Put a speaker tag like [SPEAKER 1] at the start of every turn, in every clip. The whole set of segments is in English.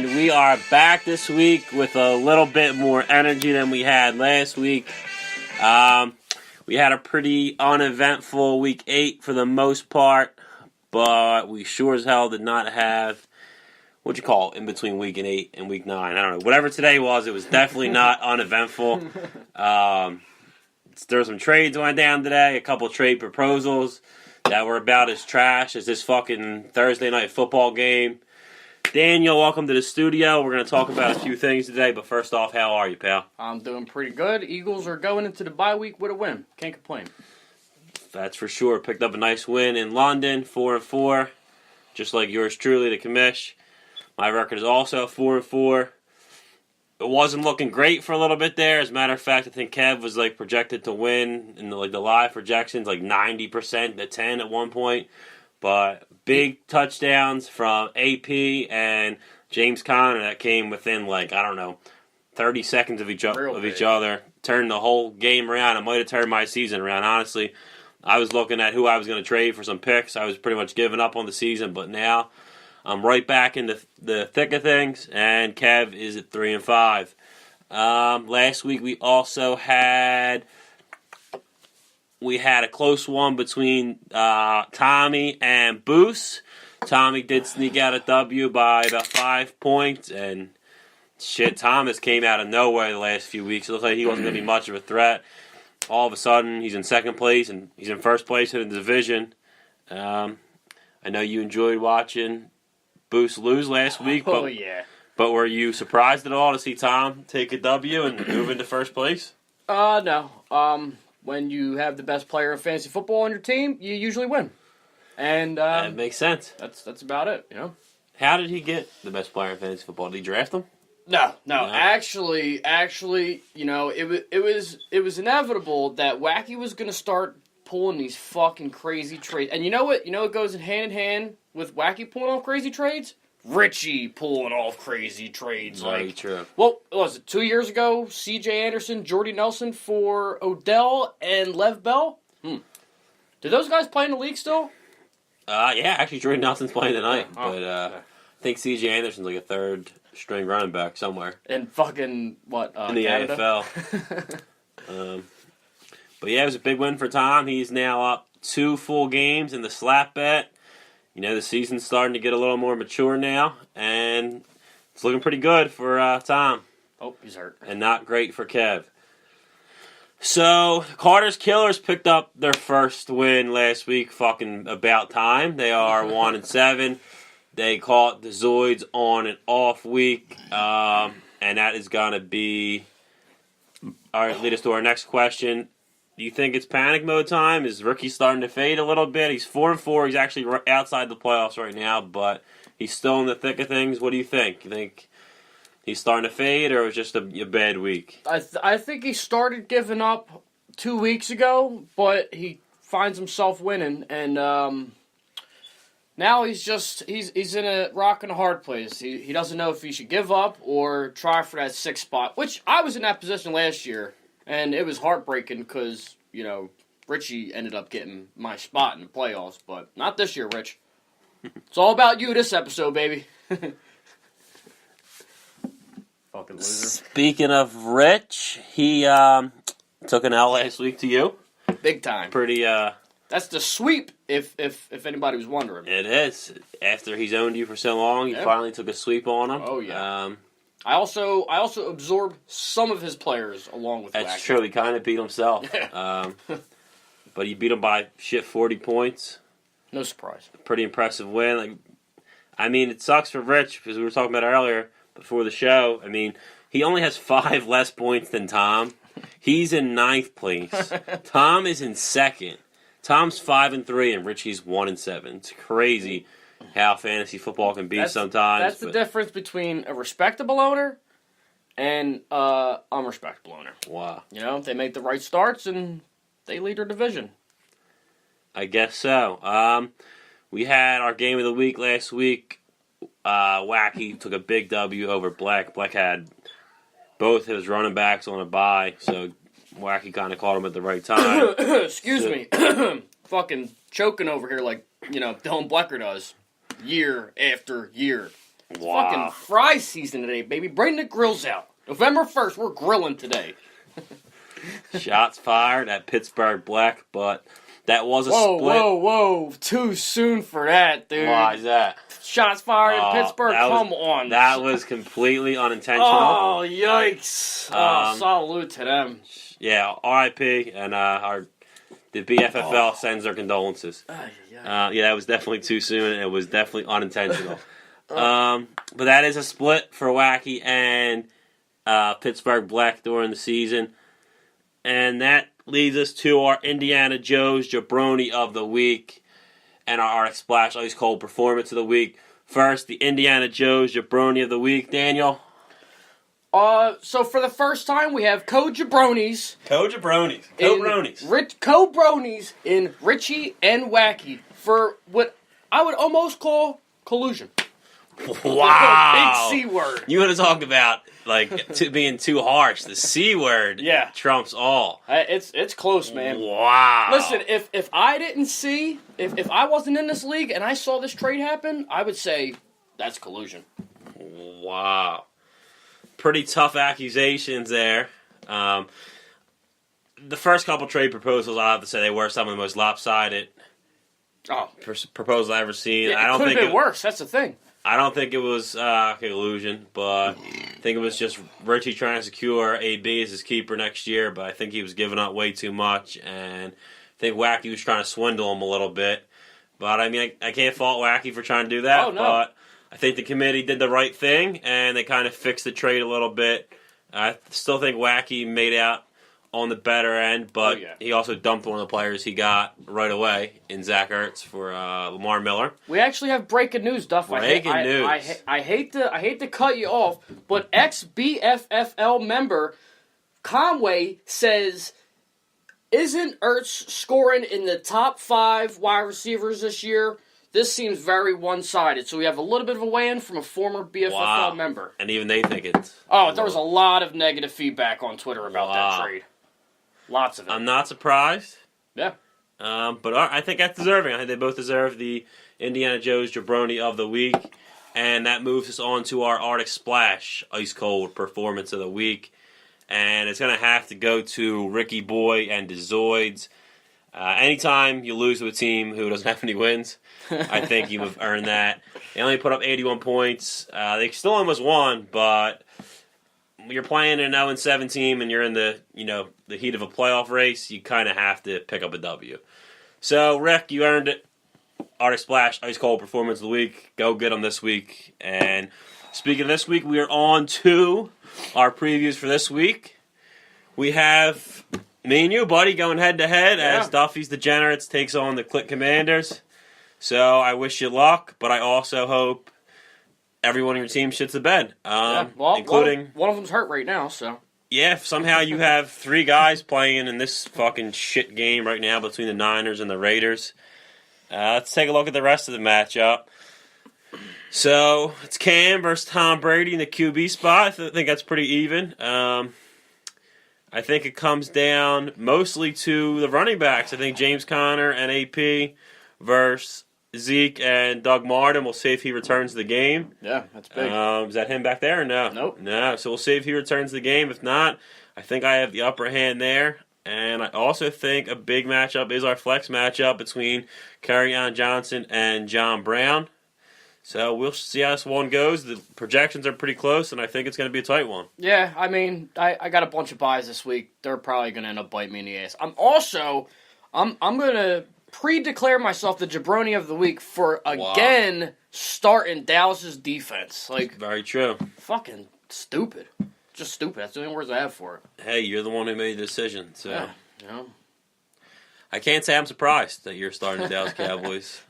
[SPEAKER 1] And we are back this week with a little bit more energy than we had last week. We had a pretty uneventful week 8 for the most part, but we sure as hell did not have, what you call it, in between week 8 and week 9. I don't know. Whatever today was, it was definitely not uneventful. There were some trades went down today, a couple trade proposals that were about as trash as this fucking Thursday night football game. Daniel, welcome to the studio. We're going to talk about a few things today, but first off, how are you, pal?
[SPEAKER 2] I'm doing pretty good. Eagles are going into the bye week with a win. Can't complain.
[SPEAKER 1] That's for sure. Picked up a nice win in London, 4-4, just like yours truly, the commish. My record is also 4-4. It wasn't looking great for a little bit there. As a matter of fact, I think Kev was projected to win in the live projections, 90% to 10 at one point. But big touchdowns from AP and James Conner that came within 30 seconds of each other. Turned the whole game around. It might have turned my season around. Honestly, I was looking at who I was going to trade for some picks. I was pretty much giving up on the season, but now I'm right back in the thick of things, and Kev is at 3-5. Last week we also had a close one between Tommy and Boos. Tommy did sneak out a W by about 5 points, and shit, Thomas came out of nowhere the last few weeks. It looked like he wasn't going to be much of a threat. All of a sudden, he's in second place, and he's in first place in the division. I know you enjoyed watching Boos lose last week.
[SPEAKER 2] Yeah.
[SPEAKER 1] But were you surprised at all to see Tom take a W and move into first place?
[SPEAKER 2] No. When you have the best player in fantasy football on your team, you usually win. And
[SPEAKER 1] that makes sense.
[SPEAKER 2] That's about it, you know.
[SPEAKER 1] How did he get the best player in fantasy football? Did he draft him?
[SPEAKER 2] No. Actually, you know, it was inevitable that Wacky was going to start pulling these fucking crazy trades. And you know what? You know what goes hand in hand with Wacky pulling off crazy trades? Richie pulling off crazy trades.
[SPEAKER 1] Very true.
[SPEAKER 2] What was it, 2 years ago? C.J. Anderson, Jordy Nelson for Odell and Lev Bell? Do those guys play in the league still?
[SPEAKER 1] Yeah, actually Jordy Nelson's playing tonight.
[SPEAKER 2] Yeah.
[SPEAKER 1] I think C.J. Anderson's a third string running back somewhere.
[SPEAKER 2] In fucking,
[SPEAKER 1] in the
[SPEAKER 2] Canada?
[SPEAKER 1] AFL. But yeah, it was a big win for Tom. He's now up 2 full games in the slap bet. You know, the season's starting to get a little more mature now, and it's looking pretty good for Tom.
[SPEAKER 2] Oh, he's hurt.
[SPEAKER 1] And not great for Kev. So, Carter's Killers picked up their first win last week, fucking about time. They are 1-7. They caught the Zoids on an off week, and that is going to be... All right, lead us to our next question. Do you think it's panic mode time? Is Rookie starting to fade a little bit? He's 4-4. He's actually outside the playoffs right now, but he's still in the thick of things. What do you think? You think he's starting to fade, or it was just a bad week?
[SPEAKER 2] I think he started giving up 2 weeks ago, but he finds himself winning, and now he's in a rock and a hard place. He doesn't know if he should give up or try for that 6th spot, which I was in that position last year. And it was heartbreaking because, you know, Richie ended up getting my spot in the playoffs, but not this year, Rich. It's all about you this episode, baby. Fucking loser.
[SPEAKER 1] Speaking of Rich, he took an L last week to you.
[SPEAKER 2] Big time.
[SPEAKER 1] Pretty,
[SPEAKER 2] That's the sweep, if anybody was wondering.
[SPEAKER 1] It is. After he's owned you for so long, he finally took a sweep on him.
[SPEAKER 2] Oh, yeah. I also absorbed some of his players along with
[SPEAKER 1] That's
[SPEAKER 2] Wacky.
[SPEAKER 1] true. He kind of beat himself. But he beat him by 40 points.
[SPEAKER 2] No surprise.
[SPEAKER 1] Pretty impressive win. It sucks for Rich because we were talking about it earlier before the show. He only has 5 less points than Tom. He's in 9th place. Tom is in 2nd. Tom's 5-3 and Richie's 1-7. It's crazy how fantasy football can be sometimes.
[SPEAKER 2] That's the difference between a respectable owner and unrespectable owner.
[SPEAKER 1] Wow.
[SPEAKER 2] You know, they make the right starts and they lead their division.
[SPEAKER 1] I guess so. We had our game of the week last week. Wacky took a big W over Black. Black had both his running backs on a bye, so Wacky kind of caught him at the right time.
[SPEAKER 2] Excuse me. Fucking choking over here like, Dylan Blecker does. Year after year. It's
[SPEAKER 1] Wow.
[SPEAKER 2] fucking fry season today, baby. Bring the grills out. November 1st, we're grilling today.
[SPEAKER 1] Shots fired at Pittsburgh Black, but that was a
[SPEAKER 2] Whoa,
[SPEAKER 1] split.
[SPEAKER 2] whoa. Too soon for that, dude.
[SPEAKER 1] Why is that?
[SPEAKER 2] Shots fired at
[SPEAKER 1] Oh,
[SPEAKER 2] Pittsburgh.
[SPEAKER 1] that was-
[SPEAKER 2] Come on.
[SPEAKER 1] That was completely unintentional.
[SPEAKER 2] Oh, yikes. Salute to them.
[SPEAKER 1] Yeah, R.I.P. and the BFFL sends their condolences. Yeah, that was definitely too soon, and it was definitely unintentional. But that is a split for Wacky and Pittsburgh Black during the season. And that leads us to our Indiana Joe's Jabroni of the Week and our Arctic Splash Ice Cold Performance of the Week. First, the Indiana Joe's Jabroni of the Week. Daniel?
[SPEAKER 2] So for the first time, we have Co-Jabronis.
[SPEAKER 1] Co-Jabronis. Co-Bronies.
[SPEAKER 2] Co-Bronies in Richie and Wacky for what I would almost call collusion.
[SPEAKER 1] Wow.
[SPEAKER 2] Big C word.
[SPEAKER 1] You want to talk about, being too harsh. The C word trumps all.
[SPEAKER 2] It's close, man.
[SPEAKER 1] Wow.
[SPEAKER 2] Listen, if I didn't see, if I wasn't in this league and I saw this trade happen, I would say that's collusion.
[SPEAKER 1] Wow. Pretty tough accusations there. The first couple trade proposals, I have to say, they were some of the most lopsided proposals I've ever seen.
[SPEAKER 2] Yeah, it could have been worse. That's the thing.
[SPEAKER 1] I don't think it was collusion, but I think it was just Richie trying to secure AB as his keeper next year, but I think he was giving up way too much, and I think Wacky was trying to swindle him a little bit. But, I mean, I can't fault Wacky for trying to do that, but I think the committee did the right thing, and they kind of fixed the trade a little bit. I still think Wacky made out on the better end, but he also dumped one of the players he got right away in Zach Ertz for Lamar Miller.
[SPEAKER 2] We actually have breaking news, Duff.
[SPEAKER 1] Breaking news.
[SPEAKER 2] I hate to cut you off, but ex-BFFL member Conway says, isn't Ertz scoring in the top 5 wide receivers this year? This seems very one-sided. So we have a little bit of a weigh-in from a former BFFL member.
[SPEAKER 1] And even they think it's...
[SPEAKER 2] There was a lot of negative feedback on Twitter about that trade. Lots of it.
[SPEAKER 1] I'm not surprised.
[SPEAKER 2] Yeah.
[SPEAKER 1] But I think that's deserving. I think they both deserve the Indiana Joe's Jabroni of the Week. And that moves us on to our Arctic Splash Ice Cold Performance of the Week. And it's going to have to go to Ricky Boy and the Zoids. Anytime you lose to a team who doesn't have any wins, I think you have earned that. They only put up 81 points. They still almost won, but when you're playing an 0-7 team and you're in the heat of a playoff race, you kind of have to pick up a W. So, Rick, you earned it. Arctic Splash Ice Cold Performance of the Week. Go get them this week. And speaking of this week, we are on to our previews for this week. We have me and you, buddy, going head-to-head as Duffy's Degenerates takes on the Click Commanders. So I wish you luck, but I also hope everyone on your team shits the bed. Including...
[SPEAKER 2] One of them's hurt right now, so...
[SPEAKER 1] Yeah, if somehow you have 3 guys playing in this fucking shit game right now between the Niners and the Raiders. Let's take a look at the rest of the matchup. So, it's Cam versus Tom Brady in the QB spot. I think that's pretty even. I think it comes down mostly to the running backs. I think James Conner and AP versus Zeke and Doug Martin. We'll see if he returns to the game.
[SPEAKER 2] Yeah, that's big.
[SPEAKER 1] Is that him back there or no?
[SPEAKER 2] Nope.
[SPEAKER 1] No, so we'll see if he returns to the game. If not, I think I have the upper hand there. And I also think a big matchup is our flex matchup between Kerryon Johnson and John Brown. So we'll see how this one goes. The projections are pretty close, and I think it's going to be a tight one.
[SPEAKER 2] Yeah, I mean, I got a bunch of buys this week. They're probably going to end up biting me in the ass. I'm going to pre-declare myself the jabroni of the week for, again, starting Dallas's defense.
[SPEAKER 1] Very true.
[SPEAKER 2] Fucking stupid. Just stupid. That's the only words I have for it.
[SPEAKER 1] Hey, you're the one who made the decision, so...
[SPEAKER 2] Yeah.
[SPEAKER 1] I can't say I'm surprised that you're starting the Dallas Cowboys.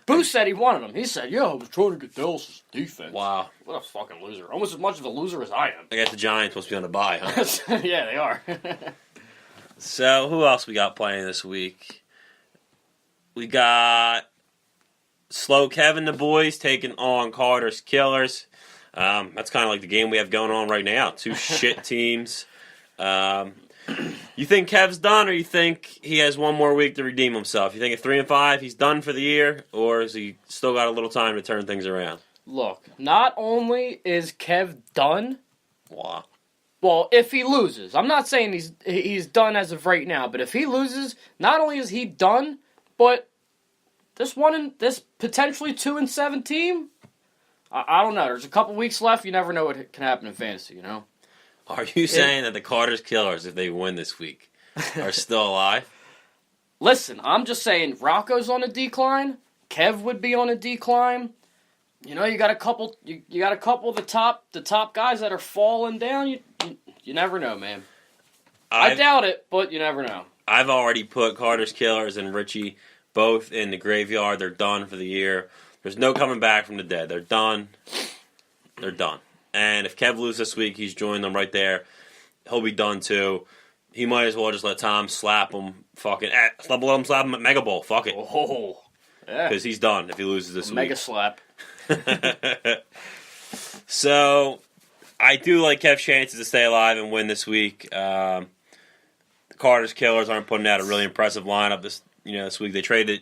[SPEAKER 2] Boo said he wanted him. He said, I was trying to get Dallas' defense.
[SPEAKER 1] Wow.
[SPEAKER 2] What a fucking loser. Almost as much of a loser as I am.
[SPEAKER 1] I guess the Giants must be on the bye, huh?
[SPEAKER 2] Yeah, they are.
[SPEAKER 1] So, who else we got playing this week? We got Slow Kevin the boys taking on Carter's Killers. That's kind of like the game we have going on right now. 2 shit teams. You think Kev's done, or you think he has one more week to redeem himself? You think at 3-5 he's done for the year, or has he still got a little time to turn things around?
[SPEAKER 2] Look, not only is Kev done.
[SPEAKER 1] Wow.
[SPEAKER 2] Well, if he loses, I'm not saying he's done as of right now, but if he loses, not only is he done, but this potentially 2-7 team, I don't know. There's a couple weeks left. You never know what can happen in fantasy.
[SPEAKER 1] Are you saying that the Carter's Killers, if they win this week, are still alive?
[SPEAKER 2] Listen, I'm just saying Rocco's on a decline. Kev would be on a decline. You got a couple. You got a couple of the top guys that are falling down. You never know, man. I doubt it, but you never know.
[SPEAKER 1] I've already put Carter's Killers and Richie both in the graveyard. They're done for the year. There's no coming back from the dead. They're done. They're done. And if Kev loses this week, he's joined them right there. He'll be done too. He might as well just let Tom slap him. Let him slap him at Mega Bowl. Fuck it.
[SPEAKER 2] Oh, yeah.
[SPEAKER 1] Because he's done if he loses this week.
[SPEAKER 2] Mega slap.
[SPEAKER 1] So, I do like Kev's chances to stay alive and win this week. The Carter's Killers aren't putting out a really impressive lineup this week. They traded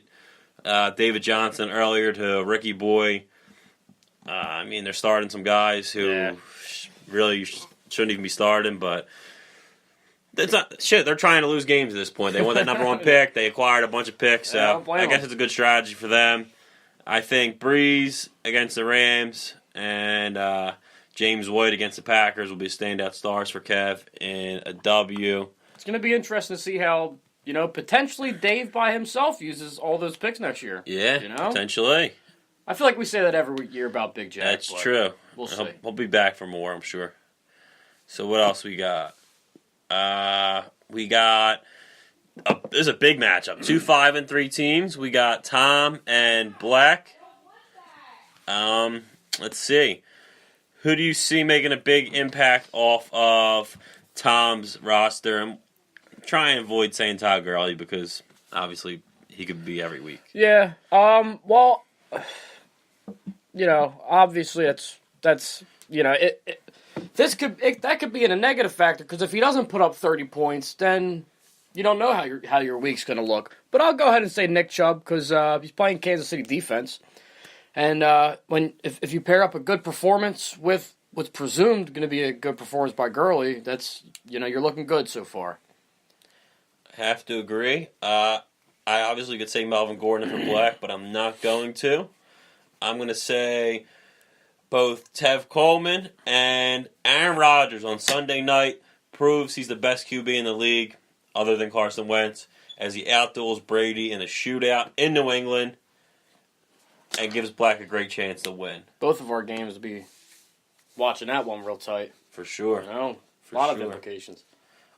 [SPEAKER 1] David Johnson earlier to Ricky Boy. They're starting some guys who really shouldn't even be starting, but it's not shit. They're trying to lose games at this point. They want that number one pick. They acquired a bunch of picks, so I guess it's a good strategy for them. I think Breeze against the Rams and James White against the Packers will be standout stars for Kev in a W.
[SPEAKER 2] It's going to be interesting to see how, potentially Dave by himself uses all those picks next year.
[SPEAKER 1] Yeah, potentially.
[SPEAKER 2] I feel like we say that every year about Big Jack.
[SPEAKER 1] That's true.
[SPEAKER 2] We'll see.
[SPEAKER 1] He'll be back for more, I'm sure. So what else we got? This is a big matchup. 2 5-3 teams. We got Tom and Black. Let's see. Who do you see making a big impact off of Tom's roster? I'm trying to avoid saying Todd Gurley because obviously he could be every week.
[SPEAKER 2] Yeah. Well, obviously that's that could be in a negative factor because if he doesn't put up 30 points, then you don't know how your week's going to look. But I'll go ahead and say Nick Chubb because he's playing Kansas City defense, and if you pair up a good performance with what's presumed going to be a good performance by Gurley, that's you're looking good so far.
[SPEAKER 1] Have to agree. I obviously could say Melvin Gordon for Black, but I'm not going to. I'm going to say both Tev Coleman and Aaron Rodgers on Sunday night proves he's the best QB in the league, other than Carson Wentz, as he outduels Brady in a shootout in New England and gives Black a great chance to win.
[SPEAKER 2] Both of our games will be watching that one real tight.
[SPEAKER 1] For sure.
[SPEAKER 2] A lot of implications.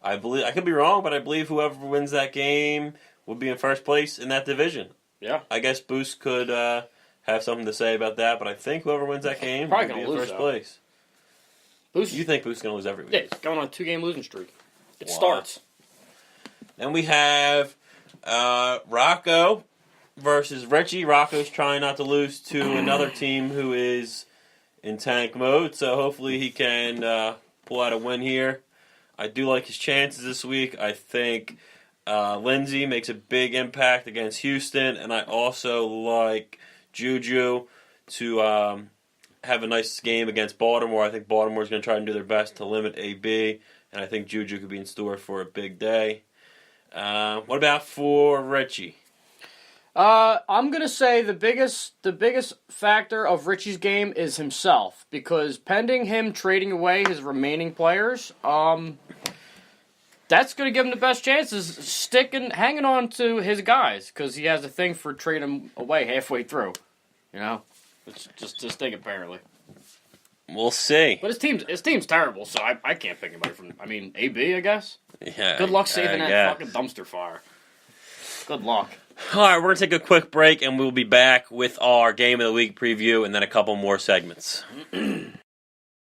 [SPEAKER 1] I could be wrong, but I believe whoever wins that game will be in first place in that division.
[SPEAKER 2] Yeah.
[SPEAKER 1] I guess Boost could have something to say about that, but I think whoever wins that game will be in first place. You think Boost's going to lose every week?
[SPEAKER 2] Yeah, he's going on a 2-game losing streak. It starts.
[SPEAKER 1] Then we have Rocco versus Richie. Rocco's trying not to lose to another team who is in tank mode, so hopefully he can pull out a win here. I do like his chances this week. I think Lindsey makes a big impact against Houston, and I also like Juju to have a nice game against Baltimore. I think Baltimore's going to try and do their best to limit AB, and I think Juju could be in store for a big day. What about for Richie?
[SPEAKER 2] I'm gonna say the biggest factor of Richie's game is himself, because pending him trading away his remaining players, that's gonna give him the best chances hanging on to his guys, because he has a thing for trading away halfway through. It's just his thing apparently.
[SPEAKER 1] We'll see.
[SPEAKER 2] But his team's terrible, so I can't pick anybody from. AB, I guess.
[SPEAKER 1] Yeah.
[SPEAKER 2] Good luck saving that fucking dumpster fire. Good luck.
[SPEAKER 1] All right, we're going to take a quick break, and we'll be back with our Game of the Week preview and then a couple more segments.